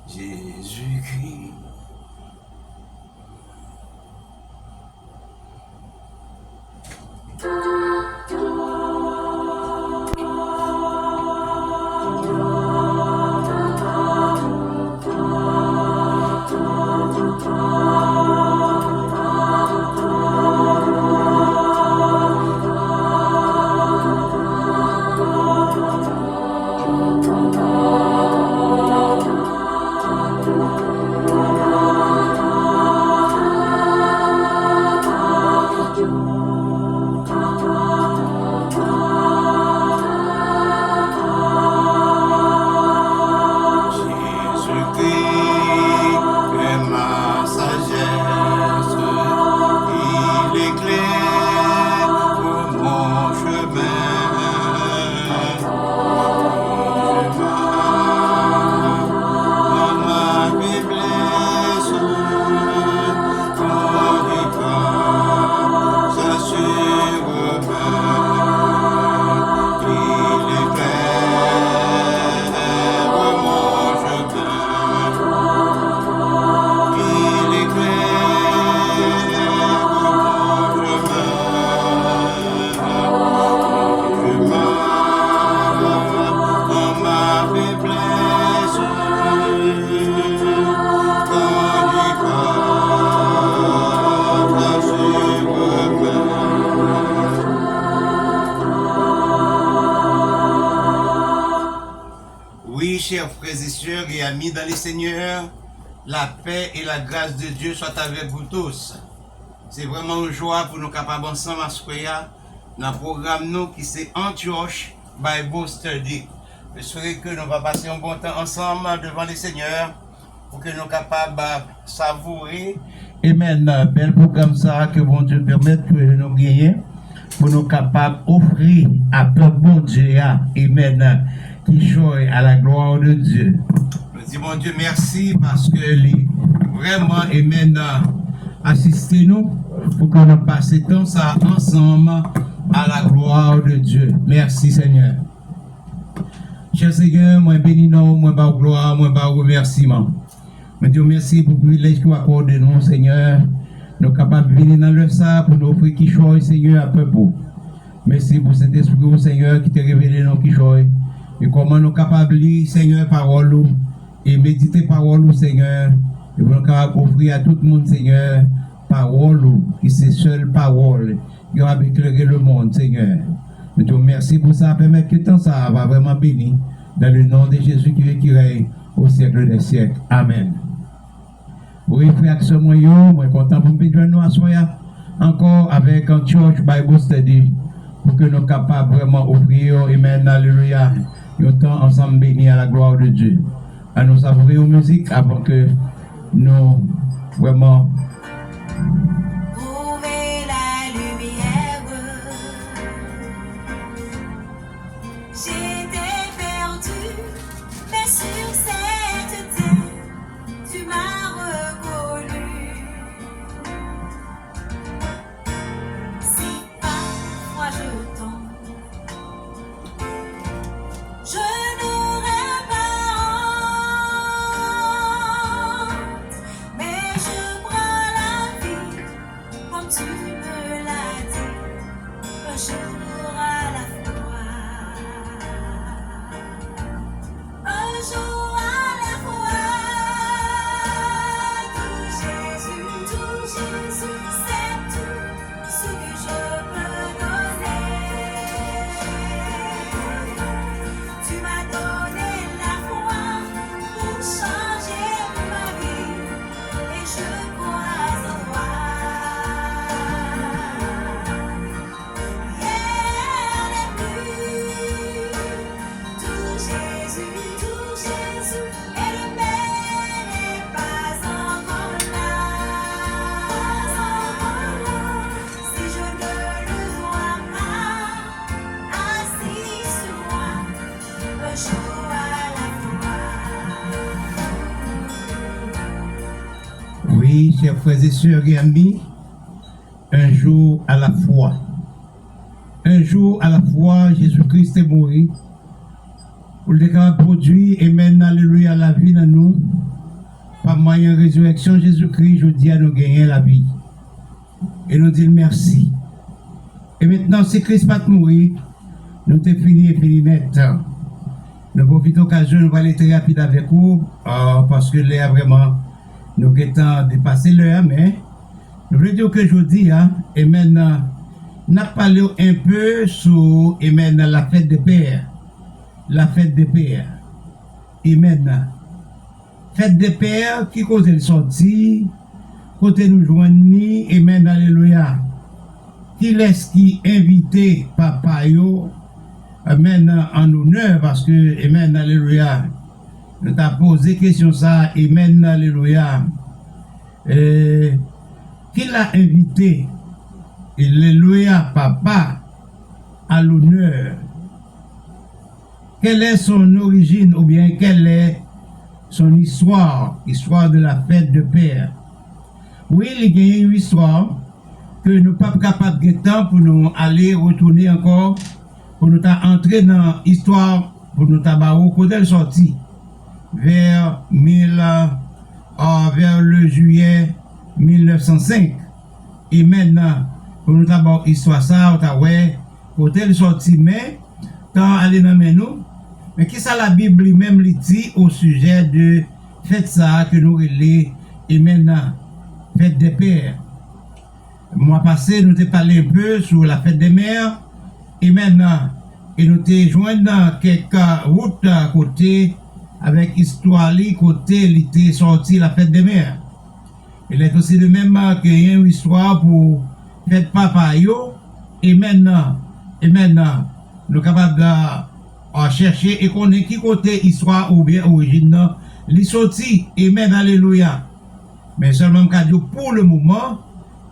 Jésus-Christ. Chers frères et sœurs et amis dans les Seigneurs, la paix et la grâce de Dieu soient avec vous tous. C'est vraiment une joie pour nous capables ensemble à ce dans le programme nous qui c'est Antioche Bible Study. Je souhaite que nous allons passer un bon temps ensemble devant les Seigneurs pour que nous soyons capables de savourer. Et maintenant, bel programme ça que bon Dieu permette que nous gagnions pour nous capables d'offrir à peu bon Dieu. Amen. Qui choisit à la gloire de Dieu. Je dis mon Dieu merci parce que vraiment amen assistez nous pour que nous passions tout ça ensemble à la gloire de Dieu. Merci Seigneur. Cher Seigneur, moi bénis nous, moi bas gloire, moi bas remerciement. Mon Dieu merci pour le privilège que vous accordez nous Seigneur. Nous sommes capables de venir dans le ça pour nous offrir qui choisit Seigneur à peu pour. Merci pour cet esprit Seigneur qui t'a révélé nous qui choisit. Et comment nous sommes capables de lire, Seigneur, parole et méditer parole, Seigneur. Et nous sommes capables d'offrir à tout le monde, Seigneur, parole, qui c'est seule parole qui va éclairer le monde, Seigneur. Nous te remercions pour ça, permettre que tant ça va vraiment bénir. Dans le nom de Jésus qui règne au siècle des siècles. Amen. Oui, frère, ce moyen, moi, content pour me nous à soya encore avec un Church Bible Study pour que nous soyons capables vraiment offrir, amen, alléluia. Nous temps ensemble bénis à la gloire de Dieu. À nous savourer aux musiques avant que nous vraiment trouver la lumière. J'étais perdu, mais sur cette terre, tu m'as reconnu. Si parfois je tombe, je n'aurai pas honte, mais je prends la vie comme tu me l'as dit, un jour à la fois, un jour à la fois. Tout Jésus, c'est tout ce que je peux donner. Tu m'as donné la foi pour changer ma vie et je crois en toi. Hier n'est plus tout Jésus et le même n'est pas encore là. Si je ne le vois pas assis sur moi, un jour à la fois. Oui, chers frères et sœurs et amis, un jour à la fois. Un jour à la fois, Jésus-Christ est mort pour le produire et maintenant, alléluia, la vie dans nous. moyen de résurrection Jésus-Christ, je dis à nous gagner la vie. Et nous disons merci. Et maintenant, si Christ pas mourir, nous t'es fini net. Nous profitons de l'occasion, nous allons aller très rapide avec vous, parce que là, vraiment, nous avons dépassé l'heure, mais nous voulons dire que je dis, et maintenant, nous avons parlé un peu sur et maintenant, la fête des pères. La fête des pères. Et maintenant, fête des pères, qui cause le sorti, côté nous joignent, et maintenant, alléluia. Qui laisse qui inviter papa yo, amen, en honneur, parce que, amen, alléluia, nous t'as posé question ça, amen, alléluia. Qui l'a invité, alléluia, papa, à l'honneur? Quelle est son origine, ou bien quelle est son histoire de la fête de père? Oui, il y a une histoire que nous ne sommes pas capables de temps pour nous aller retourner encore, pour nous entrer dans l'histoire, pour nous tabac côté sorti vers le juillet 1905. Et maintenant, pour nous tabac histoire ça, côté sorti, mais quand aller dans nous, mais qui ça la Bible lui-même dit au sujet de fête ça que nous relais et maintenant fête des pères. Le mois passé, nous t'ai parlé un peu sur la fête des mères. Et maintenant, nous t'ai joint dans quelques routes à côté, avec histoire, côté, il était sorti la fête des mères. Il est aussi de même qu'il y a une histoire pour fête papa yo. Et maintenant, nous sommes capables de chercher et connaître qui côté histoire ou bien origine, il sorti. Et maintenant, alléluia. Mais seulement pour le moment,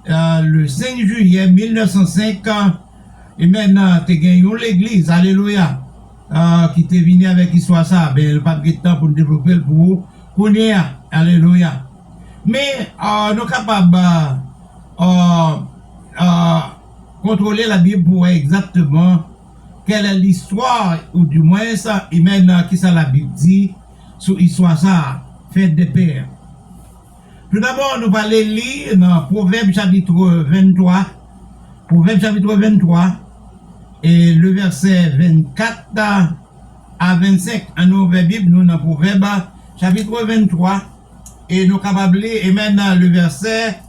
le 5 juillet 1905, et maintenant, tu as gagné l'église, alléluia, qui t'est venu avec l'histoire ça, ben, le pas de temps pour développer pour qu'on y a, alléluia. Mais, nous sommes capables de contrôler la Bible pour exactement quelle est l'histoire, ou du moins ça, et maintenant, qui ça la Bible dit, sur l'histoire ça, fête des pères. Tout d'abord, nous allons lire dans Proverbe chapitre 23. Proverbe chapitre 23 et le verset 24 à 25. En notre Bible, nous dans Proverbe chapitre 23 et nous capables et maintenant le verset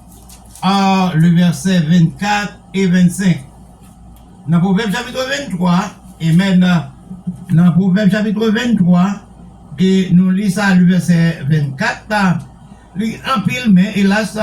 24 et 25. Dans Proverbe chapitre 23 et maintenant dans Proverbe chapitre 23 et nous lisons ça le verset 24. En pile, mais hélas,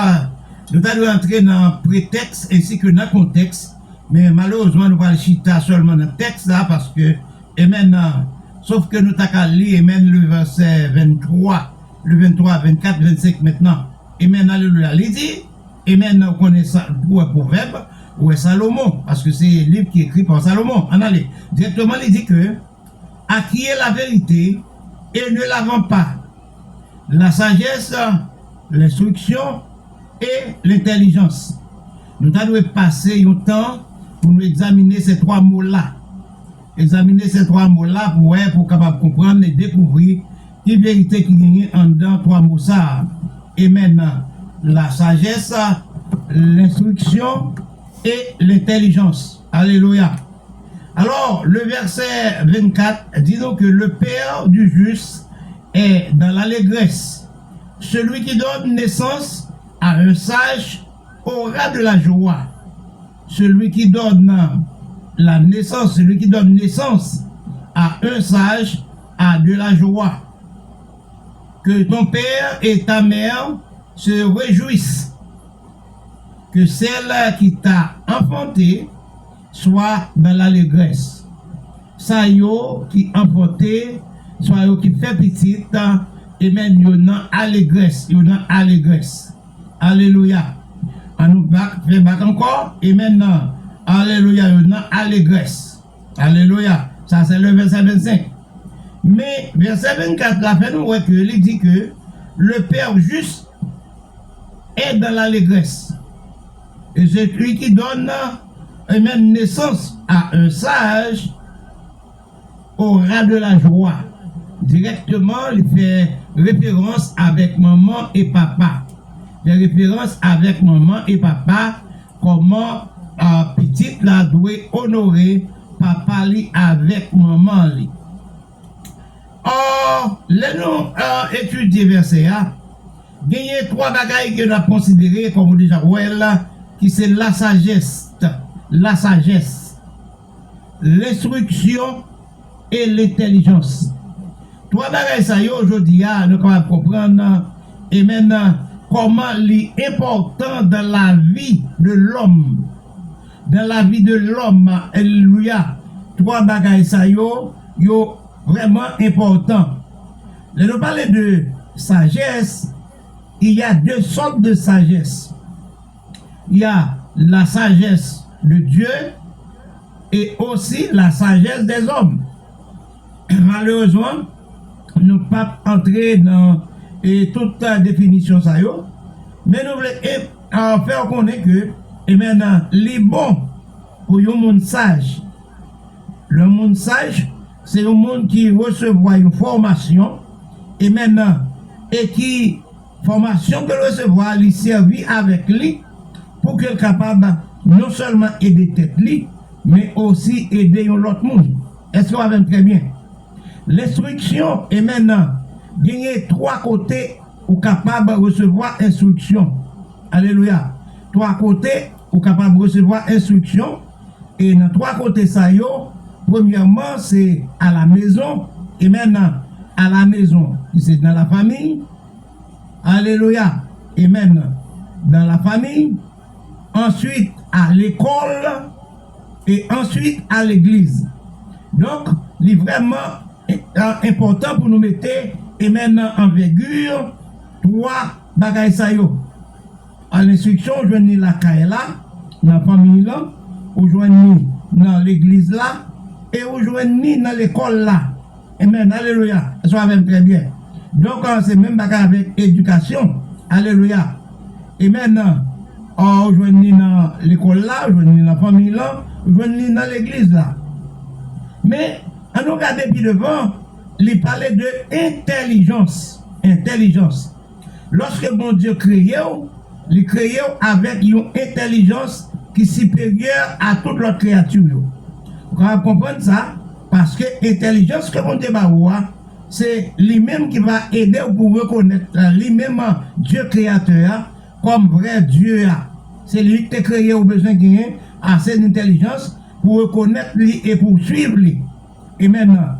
nous allons entrer dans le prétexte ainsi que dans le contexte, mais malheureusement, nous allons chiter seulement dans le texte là parce que, et maintenant, sauf que nous allons lire, et maintenant le verset 23, le 23, 24, 25 maintenant, et maintenant, alléluia, il dit, et maintenant, on connaît ça, ou un proverbe, ou un Salomon, parce que c'est un livre qui est écrit par Salomon. On allait, directement, il dit que, acquis la vérité et ne la vend pas. La sagesse, l'instruction et l'intelligence. Nous devons passer un temps pour nous examiner ces trois mots-là. Examiner ces trois mots-là pour capable comprendre et découvrir les vérités qui gagnent en dedans trois mots ça. Et maintenant, la sagesse, l'instruction et l'intelligence. Alléluia. Alors, le verset 24 dit donc que le Père du juste est dans l'allégresse. Celui qui donne naissance à un sage aura de la joie. Celui qui donne la naissance, celui qui donne naissance à un sage a de la joie. Que ton père et ta mère se réjouissent. Que celle qui t'a enfanté soit dans l'allégresse. Ça yo qui enfanté, soit yo qui fait petite, et même yo dans allégresse, Alléluia. On nous fait back encore, et maintenant, alléluia, yo dans allégresse. Alléluia. Ça c'est le verset 25. Mais verset 24, la fin nous voit que il dit que le Père juste est dans l'allégresse. Et celui qui donne et même naissance à un sage aura de la joie. directement, il fait référence avec maman et papa. Il fait référence avec maman et papa, comment petite la doit honorer papa li avec maman li. Or, les nous étudier verset A, il y a trois bagailles que nous avons considérées, comme vous déjà voyez là, qui c'est la sagesse, l'instruction et l'intelligence. Trois bagailles ça y est aujourd'hui, nous allons comprendre et maintenant comment l'important dans la vie de l'homme. Dans la vie de l'homme, alléluia. Trois bagailles ça y est vraiment important. Nous parlons de sagesse. Il y a deux sortes de sagesse. Il y a la sagesse de Dieu et aussi la sagesse des hommes. Malheureusement, nous ne pouvons pas entrer dans toute la définition ça y est, mais nous voulons faire connaître que et maintenant, les bons pour un monde sage. Le monde sage, c'est un monde qui recevra une formation et maintenant, et qui formation que recevoir lui servir avec lui pour qu'il soit capable non seulement aider tête lui, mais aussi aider l'autre monde. Est-ce qu'on va très bien? L'instruction est maintenant gagner trois côtés ou capable de recevoir instruction. Alléluia. Trois côtés ou capable de recevoir instruction. Et dans trois côtés ça y est, premièrement c'est à la maison et maintenant à la maison c'est dans la famille. Alléluia. Et maintenant dans la famille, ensuite à l'école et ensuite à l'église. Donc, il est vraiment important pour nous mettre et maintenant en vigueur trois bagailles ça y est. À l'instruction, je joignez la caille là, dans la famille là, ou joignez dans l'église là, et ou joignez dans l'école là. Amen, alléluia. Ça va très bien. Donc, c'est même bagaille avec éducation. Alléluia. Et maintenant, on joignez dans l'école là, joignez dans la famille là, joignez dans l'église là. Mais, on nous regarde depuis devant, il parlait de intelligence. Intelligence. Lorsque bon Dieu créé, il créé avec une intelligence qui est supérieure à toute l'autre créature. Vous comprenez ça? Parce que l'intelligence que bon Dieu va c'est lui-même qui va aider pour reconnaître lui-même Dieu créateur comme vrai Dieu. C'est lui qui a créé au besoin de gagner assez d'intelligence pour reconnaître lui et pour suivre lui. Et maintenant,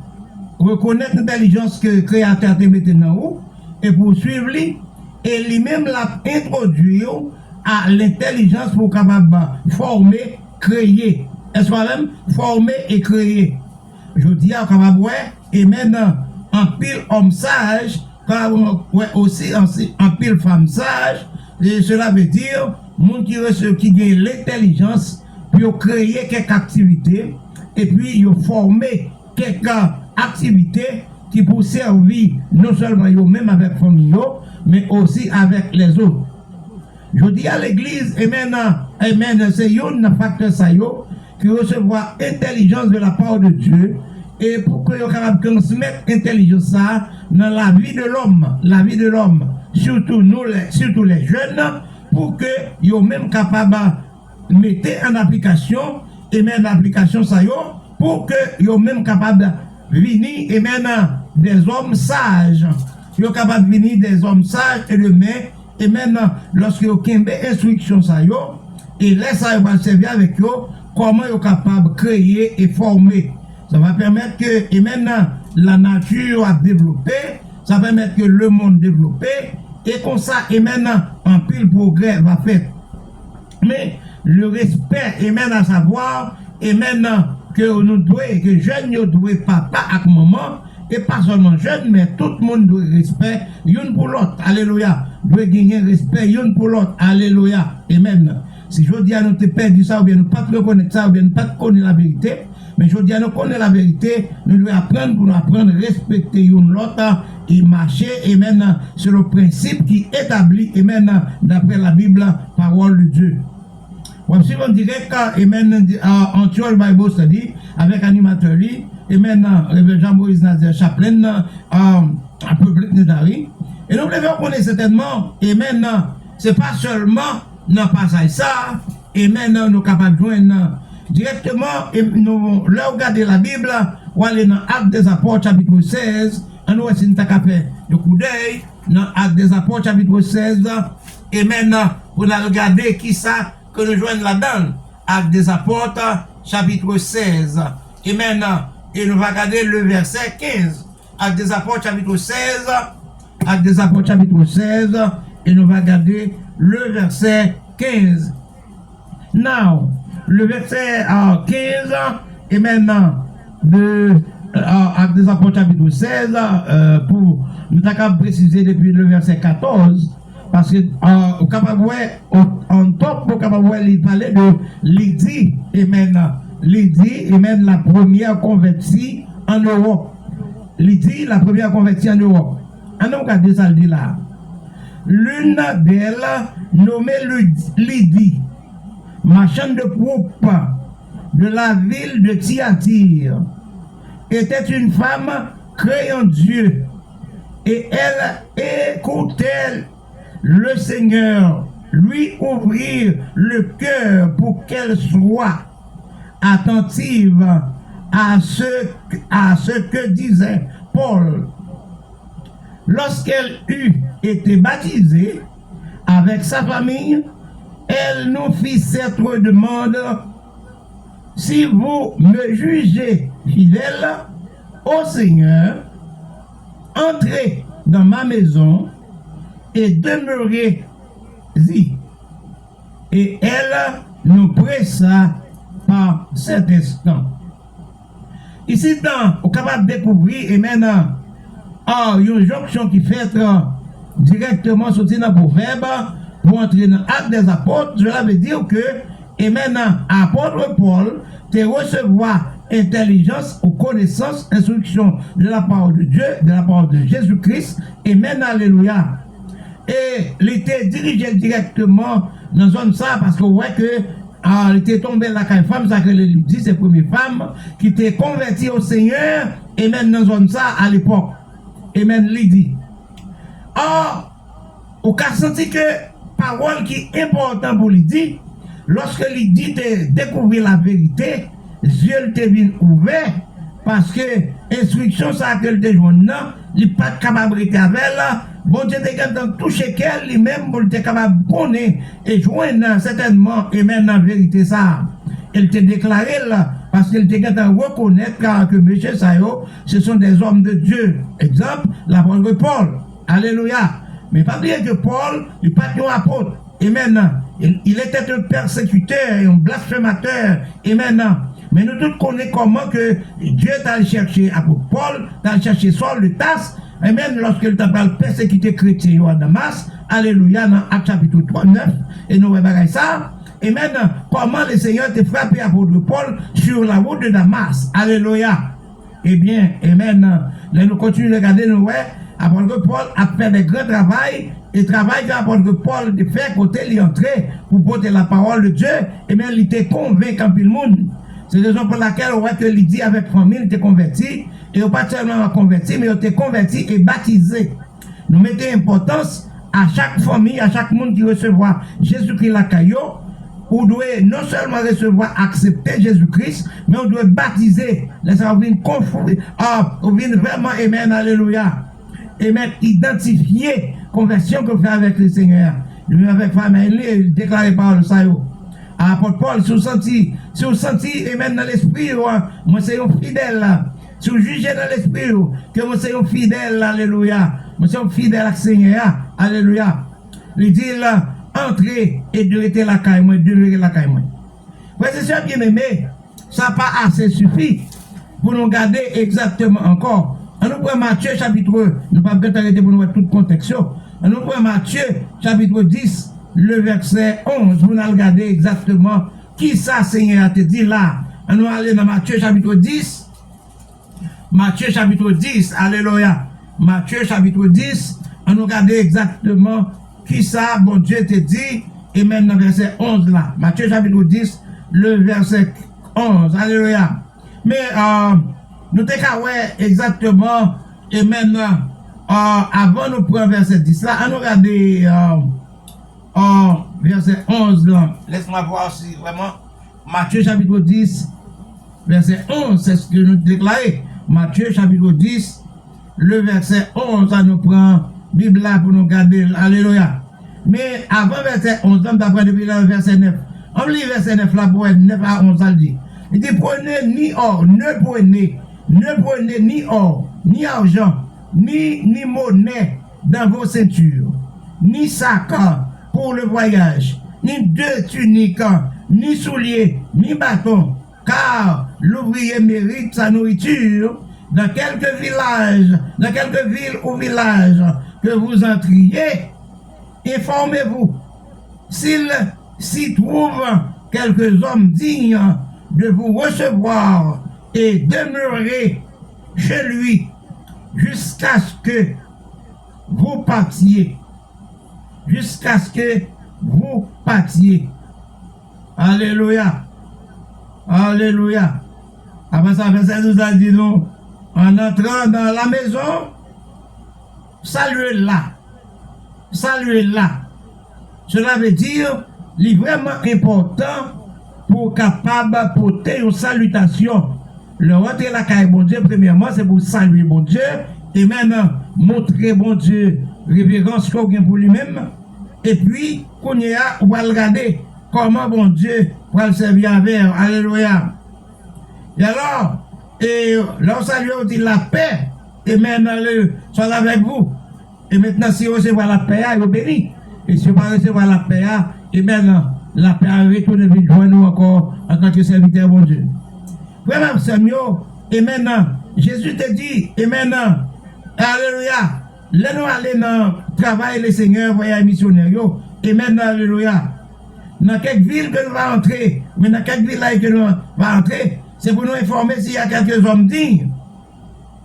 reconnaître l'intelligence que le créateur a mis dans vous et pour suivre lui, et lui-même l'a introduit à l'intelligence pour capable former, créer. Est-ce que même former et créer? Je dis à capable et maintenant en pile homme sage, aussi en pile femme sage, et cela veut dire monde qui gagne l'intelligence pour créer quelques activités et puis ils former quelques activités qui pour servir non seulement eux-mêmes avec famille, mais aussi avec les autres. Je dis à l'église, amen, c'est un facteur ça qui recevra intelligence de la part de Dieu et pour que vous capable transmettre intelligence ça dans la vie de l'homme, surtout les jeunes, pour que vous même capable de mettre en application et mettre l'application ça pour que vous même capable de venir et maintenant des hommes sages. Vous capable de venir des hommes sages et de mettre et maintenant lorsque vous avez instruction ça et là ça va servir avec vous comment vous capable de créer et former. Ça va permettre que et maintenant la nature a développé, ça va permettre que le monde développé et comme ça et maintenant un pile progrès va faire. Mais le respect et maintenant à savoir et maintenant que nous devons, que jeunes doivent papa avec maman, et pas seulement jeunes, mais tout le monde doit respect, l'une pour l'autre, alléluia, doit gagner respect, l'une pour l'autre, alléluia, et même, si je dis à nous te perdu ça, ou bien nous pas reconnaître ça, ou bien nous pas connaître la vérité, mais je dis à nous connaître la vérité, nous devons apprendre pour nous apprendre à respecter l'une l'autre, et marcher, et maintenant, c'est le principe qui est établi, et maintenant, d'après la Bible, parole de Dieu. Si on dirait que, et maintenant, en Tuol Bible Study, avec animateur, et maintenant, Révérend Jean-Moïse Nazaire Chaplain, à Public Netari. Et nous devons connaître certainement, et maintenant, c'est pas seulement dans le passage ça, et maintenant, nous sommes capables de joindre directement, et nous, là, regardez la Bible, ou aller dans Actes des Apôtres, chapitre 16, et nous, si nous avons fait le coup d'œil, dans Actes des Apôtres, chapitre 16, et maintenant, vous allez regarder qui ça que nous joignons là-dedans. Actes des Apôtres, chapitre 16. Et maintenant, et nous allons regarder le verset 15. Actes des Apôtres, chapitre 16. Actes des Apôtres, chapitre 16. Et nous allons regarder le verset 15. Now, le verset 15, et maintenant, de Actes des Apôtres, chapitre 16, pour nous avons précisé depuis le verset 14. Parce que au Capaboué, en top, au Capaboué, il parlait de Lydie, et maintenant, Lydie, et même la première convertie en Europe. Lydie, la première convertie en Europe. On a regardé ça le dit là. L'une d'elles, nommée Lydie, marchande de croupe de la ville de Thyatire, était une femme créant Dieu, et elle écoutait le Seigneur lui ouvrir le cœur pour qu'elle soit attentive à ce que disait Paul. Lorsqu'elle eut été baptisée avec sa famille, elle nous fit cette demande: si vous me jugez fidèle au Seigneur, entrez dans ma maison et demeurez-y. Et elle nous pressa par cet instant. Ici, on est capable de découvrir, et maintenant, une jonction qui fait directement sortir dans le proverbe pour entrer dans l'acte des apôtres. Cela veut dire que, et maintenant, apôtre Paul, te recevoir intelligence ou connaissance, instruction de la parole de Dieu, de la parole de Jésus-Christ, et maintenant, alléluia. Et il était dirigé directement dans zone ça parce que ouais que il était tombé là quand femme ça que lui dit c'est première femme qui était convertie au Seigneur et même dans zone ça à l'époque et même Lydie. Or on a senti que parole qui est importante pour Lydie lorsque Lydie découvert la vérité, Dieu était bien ouvert parce que instruction ça que le joindre il pas capable de avec elle. Bon Dieu te touché qu'elle lui-même pour être capable de connaître et joindre certainement et même en vérité ça. Elle te déclaré là parce qu'elle te capable de reconnaître que monsieur Sayo, ce sont des hommes de Dieu. Exemple, l'apôtre Paul. Alléluia. Mais pas oublier que Paul, il n'est pas un apôtre. Et maintenant, il était un persécuteur, un blasphémateur. Et maintenant, mais nous tous connaissons comment que Dieu t'a cherché apôtre Paul, t'a cherché Saul de Tarse. Et même lorsqu'il t'a persécuté chrétien à Damas, alléluia, dans Acte chapitre 39, et nous voyons ça. Et maintenant, comment le Seigneur t'a frappé apôtre Paul sur la route de Damas, alléluia. Eh bien, et maintenant, là nous continuons de regarder, nous voyons, apôtre Paul a fait des grands travail, et travail qu'apôtre Paul de faire côté il entrer pour porter la parole de Dieu, et bien il était convaincu en le monde. C'est la raison pour laquelle on voit que Lydie avec famille était converti. Et on pas seulement converti, mais on était converti et baptisé. Nous mettons importance à chaque famille, à chaque monde qui recevra Jésus-Christ la caillou. On doit non seulement recevoir, accepter Jésus-Christ, mais on doit baptiser. Là, ça va venir confondre. On vient vraiment, amen, alléluia. Et même identifier conversion qu'on fait avec le Seigneur. Nous avec famille, déclaré par le Sayo. Apôtre Paul, si vous sentez, et même dans l'esprit, moi c'est un fidèle là. Si vous jugez dans l'esprit, que moi c'est un fidèle, alléluia. Moi c'est un fidèle à Seigneur, alléluia. Il dit là, entrez et demeurez la caille, moi, demeurez la caille, moi. Frères et sœurs bien-aimés, ça n'a pas assez suffi pour nous garder exactement encore. On nous prend Matthieu chapitre, nous ne pouvons pas arrêter pour nous voir tout le contexte. On nous prend Matthieu chapitre 10, le verset 11, vous allez regarder exactement qui ça Seigneur a te dit là. On nous aller dans Matthieu chapitre 10. Matthieu chapitre 10, alléluia. Matthieu chapitre 10, on nous regarde exactement qui ça, bon Dieu te dit, et même dans le verset 11 là. Matthieu chapitre 10, le verset 11, alléluia. Mais, nous t'avons exactement, et maintenant, avant nous prendre verset 10 là, on nous regarder verset 11 là. Laisse-moi voir si vraiment, Matthieu chapitre 10, verset 11, c'est ce que nous déclarons. Matthieu chapitre 10, le verset 11, ça nous prend Bible là pour nous garder. Alléluia. Mais avant verset 11, d'après depuis le verset 9. On lit verset 9 là pour être 9 à 11, ça le dit. Il dit, prenez ni or, ne prenez ni or, ni argent, ni monnaie dans vos ceintures, ni sac pour le voyage, ni deux tuniques, ni souliers, ni bâton, car l'ouvrier mérite sa nourriture. Dans quelques villages, dans quelques villes ou villages que vous entriez, informez-vous s'il s'y trouve quelques hommes dignes de vous recevoir et demeurer chez lui jusqu'à ce que vous partiez. Jusqu'à ce que vous partiez. Alléluia. Alléluia. Après ça, verset nous a dit non. En entrant dans la maison, saluez-la. Saluez-la. Cela veut dire, il est vraiment important pour capable porter une salutation. Le rentrer la caille bon Dieu, premièrement, c'est pour saluer bon Dieu, et maintenant, montrer bon Dieu révérence qu'on a pour lui-même, et puis, qu'on y a, on va regarder comment bon Dieu va le servir avec. Alléluia. Et alors, et là, on salue, on dit la paix, et maintenant, soit avec vous. Et maintenant, si on recevra la paix, il est béni. Et si on va recevoir la paix, et maintenant, la paix retourne et joindre nous encore en tant que serviteur, bon Dieu. Vraiment, Samuel, et maintenant, Jésus te dit, et maintenant, alléluia, laissez-nous aller dans le travail, les seigneurs, voyez missionnaires, et maintenant, alléluia, dans quelle ville que nous allons entrer, mais dans quelle ville là que nous allons entrer, c'est pour nous informer s'il y a quelques hommes dignes.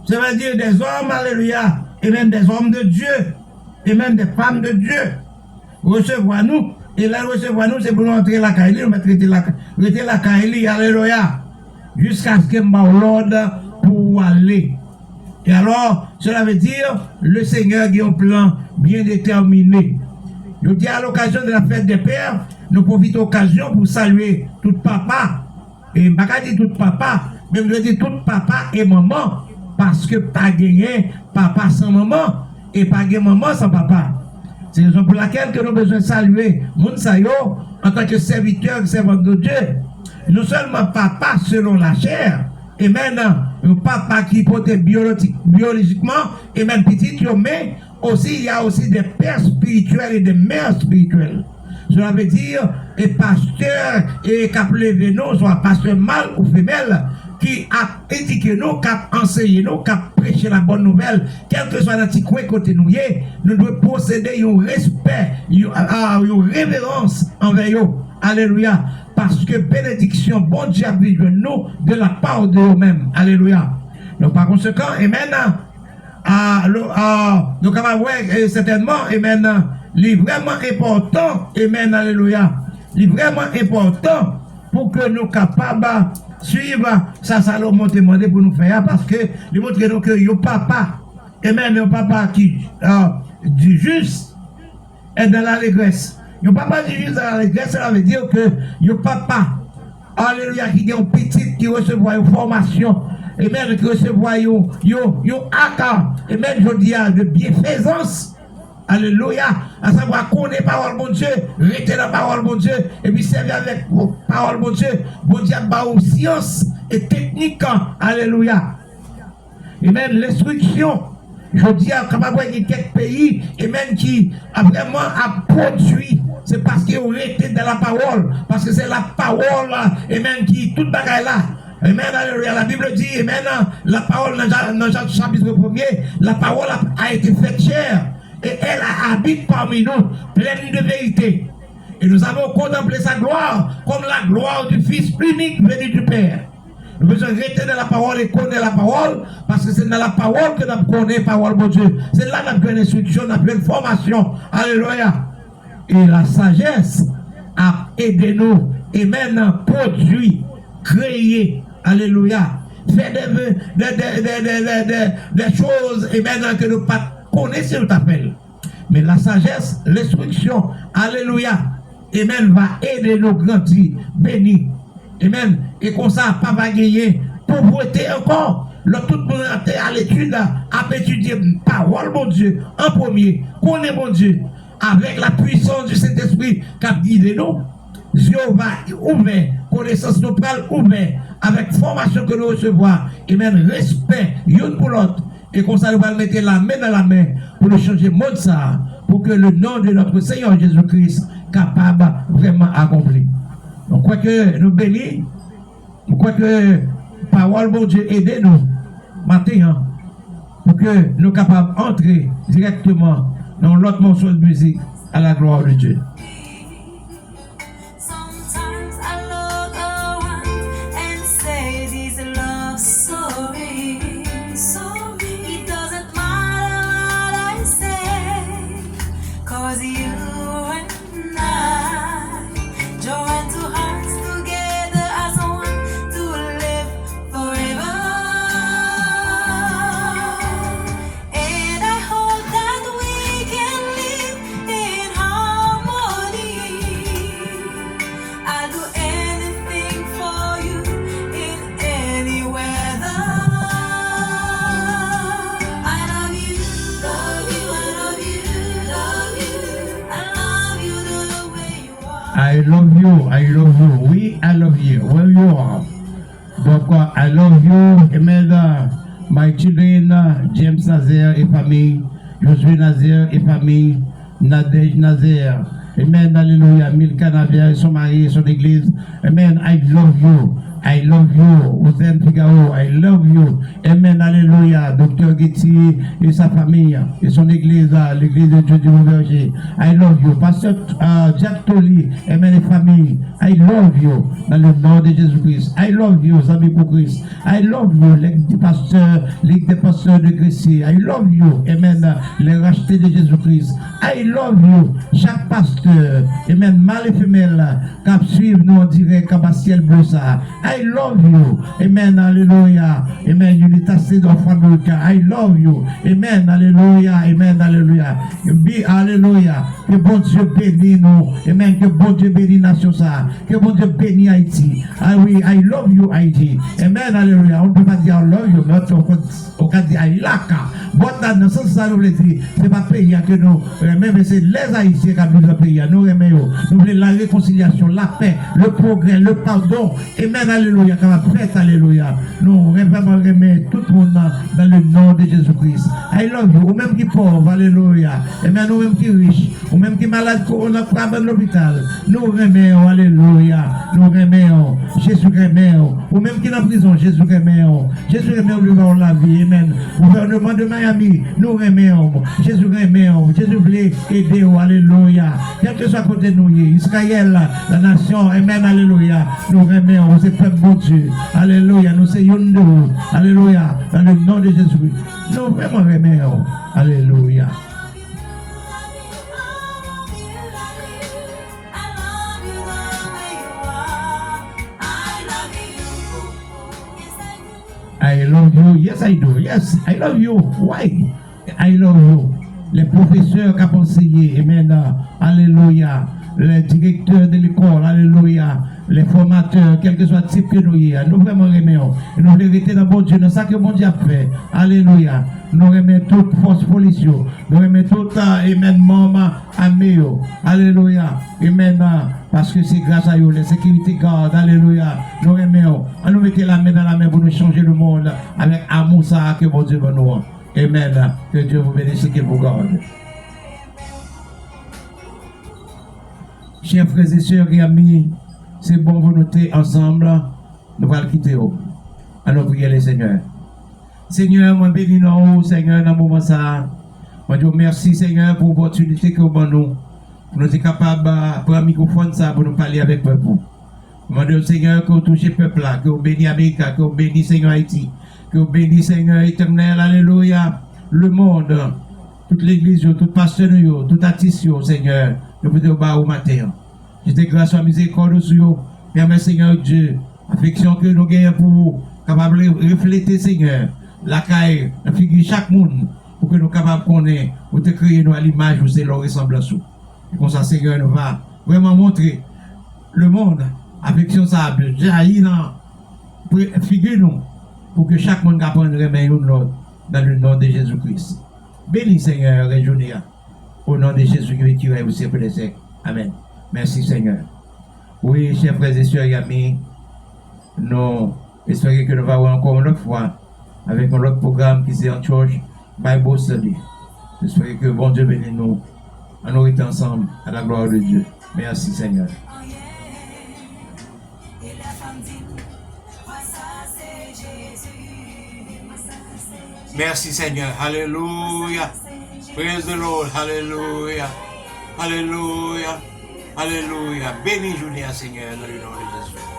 Ça veut dire des hommes, alléluia, et même des hommes de Dieu, et même des femmes de Dieu. Recevoir-nous, et là, recevoir-nous, c'est pour nous entrer la Kaili, nous mettre la Kaili, alléluia, jusqu'à ce que l'ordre pour aller. Et alors, cela veut dire, le Seigneur a un plan bien déterminé. Je dis à l'occasion de la fête des pères, nous profitons de l'occasion pour saluer tout papa. Et je ne vais pas dire tout papa, mais je dis tout papa et maman, parce que pas gagné papa sans maman, et pas gagné maman sans papa. C'est la raison pour laquelle que nous avons besoin de saluer Mounsayo en tant que serviteur et servante de Dieu. Non seulement papa selon la chair, et maintenant un papa qui porte biologiquement, et même petit, mais aussi il y a aussi des pères spirituels et des mères spirituelles. Cela veut dire, et pasteur, et cap levé nous, soit pasteur mâle ou femelle, qui a éduqué nous, qui a enseigné nous, qui a prêché la bonne nouvelle, quel que soit notre coin côté nous, nous devons posséder un respect, une révérence envers eux. Alléluia. Parce que bénédiction, bon Dieu a vu de nous de la part de eux-mêmes. Alléluia. Donc par conséquent, et maintenant, nous avons certainement, et maintenant, il est vraiment important, et maintenant, alléluia, il est vraiment important pour que nous capables de suivre ça, Salomon t'a demandé pour nous faire, parce que il montre nous que le papa, et même le papa qui du juste est dans l'allégresse. Le papa du juste dans l'allégresse, ça veut dire que le papa, alléluia, qui est un petit qui recevra une formation, et même qui recevra un accord, et même je dis de bienfaisance. Alléluia, à savoir connaître la parole de Dieu, rester la parole de Dieu, et puis servir avec la parole de Dieu, bon Dieu a une science et technique, alléluia. Et même l'instruction, je dis à quelques pays, et même qui a vraiment produit, c'est parce qu'ils ont été dans la parole, parce que c'est la parole, et même qui, toute bagaille là. Et maintenant, alléluia, la Bible dit, et maintenant, la parole, dans Jean chapitre 1er, la parole a été faite chair. Et elle habite parmi nous, pleine de vérité. Et nous avons contemplé sa gloire comme la gloire du Fils unique venu du Père. Nous devons rester dans la parole et connaître la parole, parce que c'est dans la parole que nous connaissons la parole de Dieu. C'est là que nous avons une instruction, nous avons une formation. Alléluia. Et la sagesse a aidé nous, et maintenant produit, créé, alléluia, fait des choses, et maintenant que nous pas connaissons notre appel. Mais la sagesse, l'instruction, alléluia, amen, va aider nos grandir, bénis, amen, et comme ça, pas va gagner pauvreté encore. Là, tout le monde à l'étude, à étudier parole, mon Dieu, en premier, connaît mon Dieu, avec la puissance du Saint-Esprit qui a guidé nous. Dieu va ouvert, connaissance nous parle ouvert, avec formation que nous recevons, et même respect, l'un pour l'autre. Et comme ça, nous allons mettre la main dans la main pour le changer le monde, ça, pour que le nom de notre Seigneur Jésus-Christ capable vraiment accompli. Donc, quoi que nous bénissons, quoi que parole, mon Dieu, aidez-nous, maintenant, pour que nous capables d'entrer directement dans l'autre morceau de musique à la gloire de Dieu. Sometimes I look around and say this love story. It doesn't matter what I say, 'cause you and I join two hearts together as one to live forever. And I hope that we can live in harmony. I'll do anything for you in any weather. I love you, love you, I love you, love you. I love you the way you are. I love you, I love you. Oui, I love you. Where you are. Donc, I love you. Amen. My children, James Nazaire et famille, Josué Nazaire et famille, Nadège Nazaire. Amen. Alléluia. Milka Nazaire et son mari et son église. Amen. I love you. I love you. Ozen Figaro, I love you. Amen. Alléluia. Docteur Getty et sa famille et son église, l'église de Dieu du Verger. I love you. Pasteur Jack Tolly, amen, les familles. I love you. Dans le nom de Jésus-Christ. I love you, amis pour Christ. I love you, les pasteurs, les pasteurs de Christ. I love you. Amen. Les rachetés de Jésus-Christ. I love you. Chaque pasteur, amen, mâle et femelle, qui suivent nous en direct, comme ciel bleu ça. I love you. Amen. Alléluia. Amen. Unité de Africa. I love you. Amen. Alléluia. Amen. Alléluia. Alléluia. Que bon Dieu bénisse nous. Amen. Que bon Dieu bénisse nation ça. Que bon Dieu bénisse Haïti. Ah oui, I love you Haïti. Amen. Alléluia. On ne peut pas dire I love you, mais on peut dire I like. Bon, dans ce sens, ça nous veut dire, c'est pas pays que nous remettons, mais c'est les Haïtiens qui habitent le pays. Nous remettons. Nous voulons la réconciliation, la paix, le progrès, le pardon. Amen. Alléluia. Quand on prête, alléluia. Nous vraiment remettons tout le monde dans le nom de Jésus-Christ. I love you. Ou même qui est pauvre, alléluia. Amen. Ou même qui est riche, ou même qui est malade, on a pas dans l'hôpital. Nous remettons, alléluia. Nous remettons. Jésus remettons. Ou même qui est en prison, Jésus remettons. Jésus remettons, lui va la vie. Amen. Gouvernement de Miami, nous remettons. Jésus remettons. Jésus voulait aider, alléluia. Quel que soit côté de nous, Israël, la nation, amen, alléluia. Nous remettons. C'est peuple bon Dieu. Alléluia. Nous sommes nous. Alléluia. Dans le nom de Jésus. Nous vraiment remettons. Alléluia. I love you. Yes, I do. Yes, I love you. Why? I love you. Les professeurs qui ont enseigné, amen, alléluia. Les directeurs de l'école, alléluia. Les formateurs, quel que soit le type que nous sommes, nous vraiment remettons. Nous voulons rester dans bon Dieu, dans ça que bon Dieu a fait. Alléluia. Nous remettons toute force police. Nous remettons tout, amen, maman, amé. Alléluia. Amen. Parce que c'est grâce à eux, les sécurité gardes, alléluia. Nous remettons. Nous mettons la main dans la main pour nous changer le monde avec amour ça que bon Dieu va nous. Amen. Que Dieu vous bénisse et qu'il vous garde. Chers frères et sœurs et amis, c'est bon vous noter ensemble, nous allons quitter. Alors priez le Seigneur. Seigneur, moi bénis nous, Seigneur, dans le moment ça. Moi je vous remercie, Seigneur, pour l'opportunité que vous avez nous. Pour nous être capables de prendre le microphone ça pour nous parler avec le peuple. Moi je Seigneur, que vous touchez le peuple là, que vous bénissez l'Amérique, que vous bénissez Seigneur Haïti, que vous bénissez Seigneur éternel, alléluia, le monde, toute l'église, tout pasteur, tout artiste, Seigneur, nous vous dire au matin. Je te grâce à miséricorde sur vous. Merci Seigneur Dieu. Affection que nous gagnons pour vous. capable de refléter, Seigneur, la caille, la figure chaque monde, pour que nous capables de connaître, pour te créer nous à l'image où c'est leur ressemblance. Et comme ça, Seigneur, nous va vraiment montrer le monde, affection ça, jaillit dans figure nous, pour que chaque monde apprenne à remettre l'autre dans le nom de Jésus-Christ. Bénis, Seigneur, et journée, au nom de Jésus-Christ qui est au siècle des siècles. Amen. Merci, Seigneur. Oui, chers frères et sœurs et amis, nous espérons que nous allons encore une autre fois avec un autre programme qui est en Church Bible Study. J'espère que bon Dieu bénisse nous. On nous est ensemble à la gloire de Dieu. Merci, Seigneur. Oh yeah. Et la femme dit, moi ça c'est Jésus. Moi ça c'est Jésus. Merci Seigneur. Alléluia. Praise the Lord. Alléluia. Alléluia. Alléluia. Bénis Julia, Seigneur, dans le nom de Jésus.